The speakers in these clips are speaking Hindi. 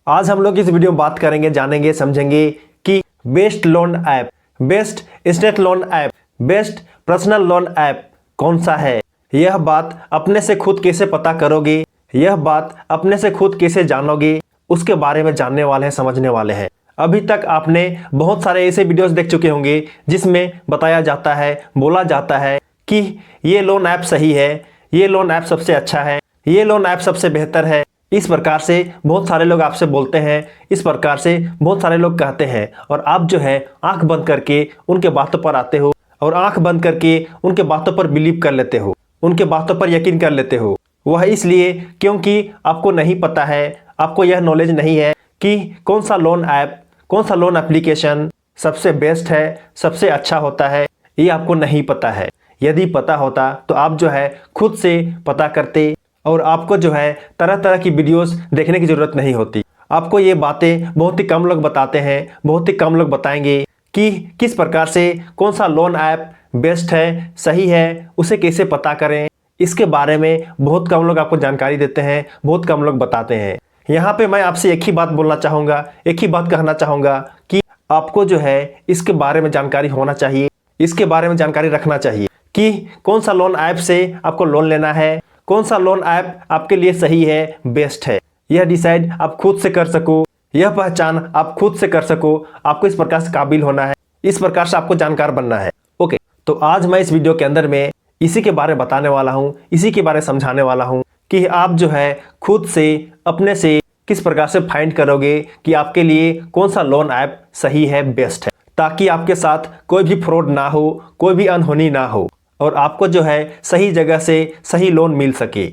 आज हम लोग इस वीडियो में बात करेंगे, जानेंगे, समझेंगे कि best loan app, best instant loan app, best personal loan app कौन सा है। यह बात अपने से खुद कैसे पता करोगे, यह बात अपने से खुद कैसे जानोगे, उसके बारे में जानने वाले हैं, समझने वाले हैं। अभी तक आपने बहुत सारे ऐसे वीडियोस देख चुके होंगे जिसमें बताया जाता है, बोला जाता है कि ये लोन ऐप सही है, ये लोन ऐप सबसे अच्छा है, ये लोन ऐप सबसे बेहतर है। इस प्रकार से बहुत सारे लोग आपसे बोलते हैं, इस प्रकार से बहुत सारे लोग कहते हैं और आप जो है आंख बंद करके उनके बातों पर आते हो और आंख बंद करके उनके बातों पर बिलीव कर लेते हो, उनके बातों पर यकीन कर लेते हो। वह इसलिए क्योंकि आपको नहीं पता है, आपको यह नॉलेज नहीं है कि कौन सा लोन ऐप, कौन सा लोन एप्लीकेशन सबसे बेस्ट है, सबसे अच्छा होता है। ये आपको नहीं पता है। यदि पता होता तो आप जो है खुद से पता करते और आपको जो है तरह तरह की वीडियोस देखने की ज़रूरत नहीं होती। आपको ये बातें बहुत ही कम लोग बताते हैं, बहुत ही कम लोग बताएंगे कि किस प्रकार से कौन सा लोन ऐप बेस्ट है, सही है, उसे कैसे पता करें। इसके बारे में बहुत कम लोग आपको जानकारी देते हैं, बहुत कम लोग बताते हैं। यहाँ पे मैं आपसे एक ही बात बोलना चाहूँगा, एक ही बात कहना चाहूँगा कि आपको जो है इसके बारे में जानकारी होना चाहिए, इसके बारे में जानकारी रखना चाहिए कि कौन सा लोन ऐप से आपको लोन लेना है, कौन सा लोन ऐप आपके लिए सही है, बेस्ट है। यह डिसाइड आप खुद से कर सको, यह पहचान आप खुद से कर सको। आपको इस प्रकार से काबिल होना है, इस प्रकार से आपको जानकार बनना है। ओके, तो आज मैं इस वीडियो के अंदर में इसी के बारे में बताने वाला हूँ, इसी के बारे में समझाने वाला हूँ कि आप जो है खुद से, अपने से किस प्रकार से फाइंड करोगे कि आपके लिए कौन सा लोन ऐप सही है, बेस्ट है, ताकि आपके साथ कोई भी फ्रॉड ना हो, कोई भी अनहोनी ना हो और आपको जो है सही जगह से सही लोन मिल सके।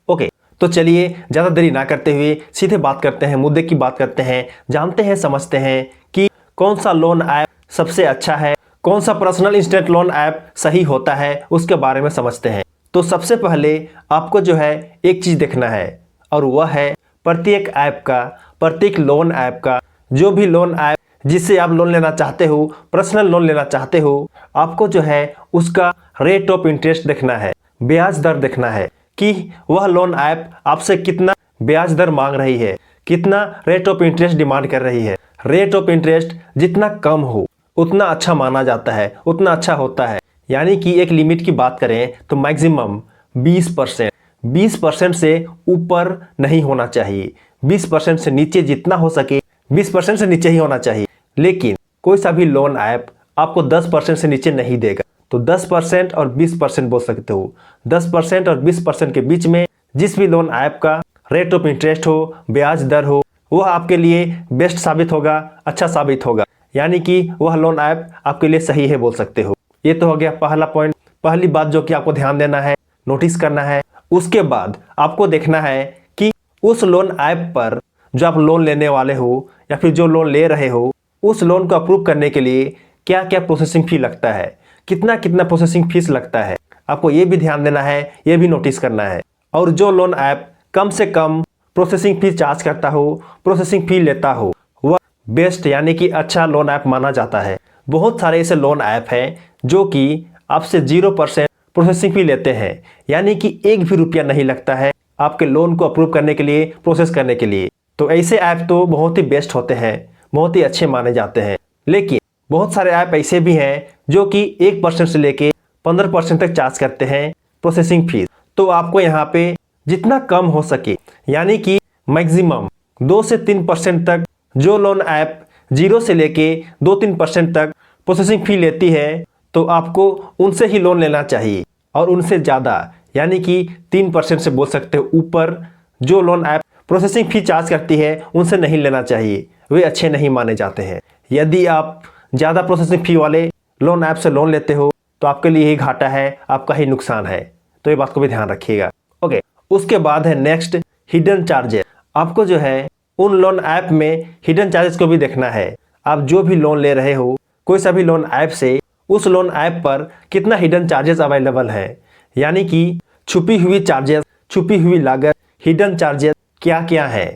ओके, तो चलिए ज़्यादा देरी ना करते हुए सीधे बात करते हैं, मुद्दे की बात करते हैं, जानते हैं, समझते हैं कि कौन सा लोन ऐप सबसे अच्छा है, कौन सा पर्सनल इंस्टेंट लोन ऐप सही होता है, उसके बारे में समझते हैं। तो सबसे पहले आपको जो है एक चीज़ देखना है और वह है प्रत्येक ऐप का, प्रत्येक लोन ऐप का, जो भी लोन ऐप जिससे आप लोन लेना चाहते हो, पर्सनल लोन लेना चाहते हो, आपको जो है उसका रेट ऑफ इंटरेस्ट देखना है, ब्याज दर देखना है कि वह लोन ऐप आपसे कितना ब्याज दर मांग रही है, कितना रेट ऑफ इंटरेस्ट डिमांड कर रही है। रेट ऑफ इंटरेस्ट जितना कम हो उतना अच्छा माना जाता है, उतना अच्छा होता है। यानी कि एक लिमिट की बात करें तो मैक्सिमम 20%, 20% से ऊपर नहीं होना चाहिए। 20% से नीचे जितना हो सके 20% से नीचे ही होना चाहिए। लेकिन कोई सा भी लोन ऐप आपको 10% से नीचे नहीं देगा। तो 10% और 20% बोल सकते हो। 10% और 20% के बीच में जिस भी लोन ऐप का रेट ऑफ इंटरेस्ट हो, ब्याज दर हो, वह आपके लिए बेस्ट साबित होगा, अच्छा साबित होगा। यानी कि वह लोन ऐप आपके लिए सही है बोल सकते हो। ये तो हो गया पहला पॉइंट, पहली बात जो कि आपको ध्यान देना है, नोटिस करना है। उसके बाद आपको देखना है कि उस लोन ऐप पर जो आप लोन लेने वाले हो या फिर जो लोन ले रहे हो, उस लोन को अप्रूव करने के लिए क्या क्या प्रोसेसिंग फी लगता है, कितना कितना प्रोसेसिंग फीस लगता है। आपको ये भी ध्यान देना है, ये भी नोटिस करना है। और जो लोन ऐप कम से कम प्रोसेसिंग फी चार्ज करता हो, प्रोसेसिंग फी लेता हो, वह बेस्ट यानी कि अच्छा लोन ऐप माना जाता है। बहुत सारे ऐसे लोन ऐप हैं जो कि आपसे 0% प्रोसेसिंग फी लेते हैं, यानी कि एक भी रुपया नहीं लगता है आपके लोन को अप्रूव करने के लिए, प्रोसेस करने के लिए। तो ऐसे ऐप तो बहुत ही बेस्ट होते हैं, बहुत ही अच्छे माने जाते हैं। लेकिन बहुत सारे ऐप ऐसे भी हैं जो कि 1% से लेके 15% तक चार्ज करते हैं प्रोसेसिंग फीस। तो आपको यहाँ पे जितना कम हो सके, यानी कि मैक्सिमम 2 से 3% तक जो लोन ऐप 0 से लेके 2-3% तक प्रोसेसिंग फी लेती है, तो आपको उनसे ही लोन लेना चाहिए। और उनसे ज़्यादा यानी कि 3% से बोल सकते हो ऊपर जो loan app processing fee charge करती है, उनसे नहीं लेना चाहिए, वे अच्छे नहीं माने जाते हैं। यदि आप ज़्यादा प्रोसेसिंग फी वाले लोन ऐप से लोन लेते हो तो आपके लिए ही घाटा है, आपका ही नुकसान है। तो ये बात को भी ध्यान रखिएगा। ओके, उसके बाद है नेक्स्ट हिडन चार्जेस। आपको जो है उन लोन ऐप में हिडन चार्जेस को भी देखना है। आप जो भी लोन ले रहे हो कोई सा भी लोन ऐप से, उस लोन ऐप पर कितना हिडन चार्जेस अवेलेबल है, यानी कि छुपी हुई चार्जेस, छुपी हुई लागत, हिडन चार्जेस क्या क्या है,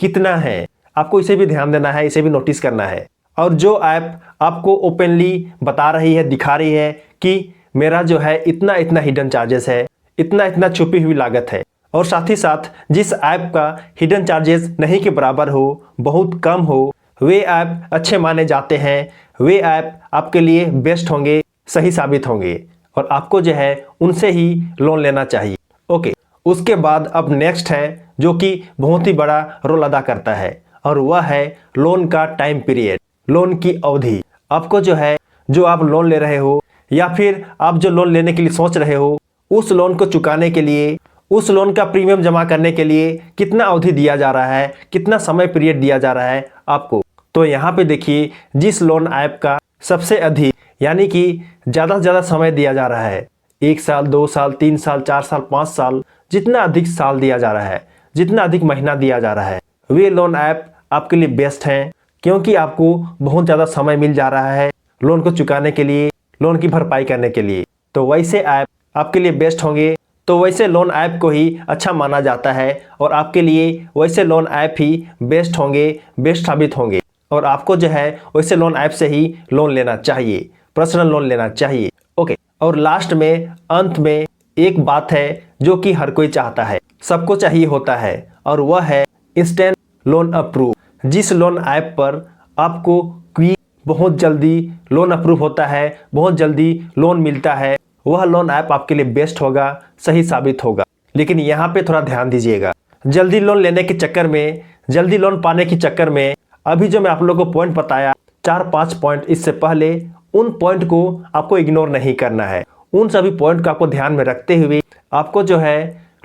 कितना है, आपको इसे भी ध्यान देना है, इसे भी नोटिस करना है। और जो ऐप आपको ओपनली बता रही है, दिखा रही है कि मेरा जो है इतना इतना हिडन चार्जेस है, इतना इतना छुपी हुई लागत है, और साथ ही साथ जिस ऐप का हिडन चार्जेस नहीं के बराबर हो, बहुत कम हो, वे ऐप अच्छे माने जाते हैं, वे ऐप आपके लिए बेस्ट होंगे, सही साबित होंगे और आपको जो है उनसे ही लोन लेना चाहिए। ओके, उसके बाद अब नेक्स्ट है जो कि बहुत ही बड़ा रोल अदा करता है और वह है लोन का टाइम पीरियड, लोन की अवधि। आपको जो है, जो आप लोन ले रहे हो या फिर आप जो लोन लेने के लिए सोच रहे हो, उस लोन को चुकाने के लिए, उस लोन का प्रीमियम जमा करने के लिए कितना अवधि दिया जा रहा है, कितना समय पीरियड दिया जा रहा है आपको। तो यहाँ पे देखिए, जिस लोन ऐप का सबसे अधिक यानी कि ज़्यादा से ज़्यादा समय दिया जा रहा है, 1 साल, 2 साल, 3 साल, 4 साल, 5 साल, जितना अधिक साल दिया जा रहा है, जितना अधिक महीना दिया जा रहा है, वे लोन ऐप आपके लिए बेस्ट हैं, क्योंकि आपको बहुत ज़्यादा समय मिल जा रहा है लोन को चुकाने के लिए, लोन की भरपाई करने के लिए। तो वैसे ऐप आपके लिए बेस्ट होंगे, तो वैसे लोन ऐप को ही अच्छा माना जाता है और आपके लिए वैसे लोन ऐप ही बेस्ट होंगे, बेस्ट साबित होंगे और आपको जो है वैसे लोन ऐप से ही लोन लेना चाहिए, पर्सनल लोन लेना चाहिए। ओके, और लास्ट में, अंत में एक बात है जो कि हर कोई चाहता है, सबको चाहिए होता है, और वह है इंस्टेंट लोन अप्रूव। जिस लोन ऐप पर आपको क्विक, बहुत जल्दी लोन अप्रूव होता है, बहुत जल्दी लोन मिलता है, वह लोन ऐप आपके लिए बेस्ट होगा, सही साबित होगा। लेकिन यहाँ पे थोड़ा ध्यान दीजिएगा, जल्दी लोन लेने के चक्कर में, जल्दी लोन पाने के चक्कर में, अभी जो मैं आप लोगों को पॉइंट बताया, 4-5 पॉइंट, इससे पहले उन पॉइंट को आपको इग्नोर नहीं करना है। उन सभी पॉइंट को आपको ध्यान में रखते हुए आपको जो है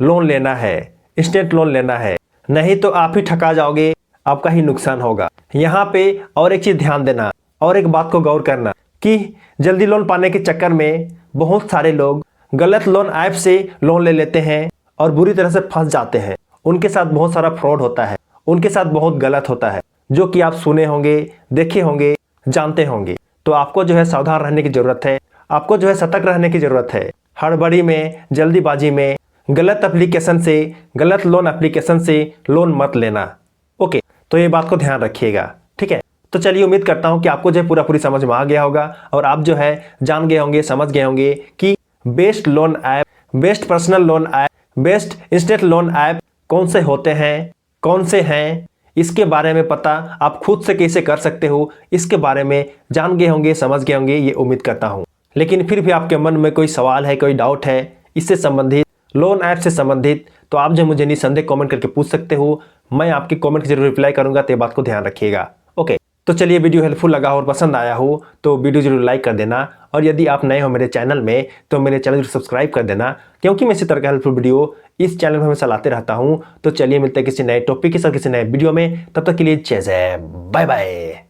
लोन लेना है, इंस्टेंट लोन लेना है, नहीं तो आप ही ठगा जाओगे, आपका ही नुकसान होगा। यहाँ पे और एक चीज़ ध्यान देना और एक बात को गौर करना कि जल्दी लोन पाने के चक्कर में बहुत सारे लोग गलत लोन ऐप से लोन ले लेते हैं और बुरी तरह से फंस जाते हैं। उनके साथ बहुत सारा फ्रॉड होता है, उनके साथ बहुत गलत होता है, जो कि आप सुने होंगे, देखे होंगे, जानते होंगे। तो आपको जो है सावधान रहने की ज़रूरत है, आपको जो है सतर्क रहने की ज़रूरत है। हड़बड़ी में, जल्दीबाजी में गलत एप्लीकेशन से, गलत लोन एप्लीकेशन से लोन मत लेना। ओके, तो ये बात को ध्यान रखिएगा, ठीक है। तो चलिए, उम्मीद करता हूँ कि आपको जो है पूरी समझ में आ गया होगा और आप जो है जान गए होंगे, समझ गए होंगे कि best loan app, best personal loan app, best instant loan app कौन से होते हैं, कौन से हैं, इसके बारे में पता आप खुद से कैसे कर सकते हो, इसके बारे में जान गए होंगे, समझ गए होंगे, ये उम्मीद करता हूँ। लेकिन फिर भी आपके मन में कोई सवाल है, कोई डाउट है इससे संबंधित, लोन ऐप से संबंधित, तो आप जो मुझे निसंदेह कमेंट करके पूछ सकते हो। मैं आपके कमेंट की जरूर रिप्लाई करूंगा, तो ये बात को ध्यान रखिएगा। ओके, तो चलिए, वीडियो हेल्पफुल लगा और पसंद आया हो तो वीडियो जरूर लाइक कर देना, और यदि आप नए हो मेरे चैनल में तो मेरे चैनल को सब्सक्राइब कर देना, क्योंकि मैं इसी तरह का हेल्पफुल वीडियो इस चैनल में हमेशा लाते रहता हूँ। तो चलिए, मिलते हैं किसी नए टॉपिक के साथ, किसी नए वीडियो में। तब तक के लिए जय जय, बाय बाय।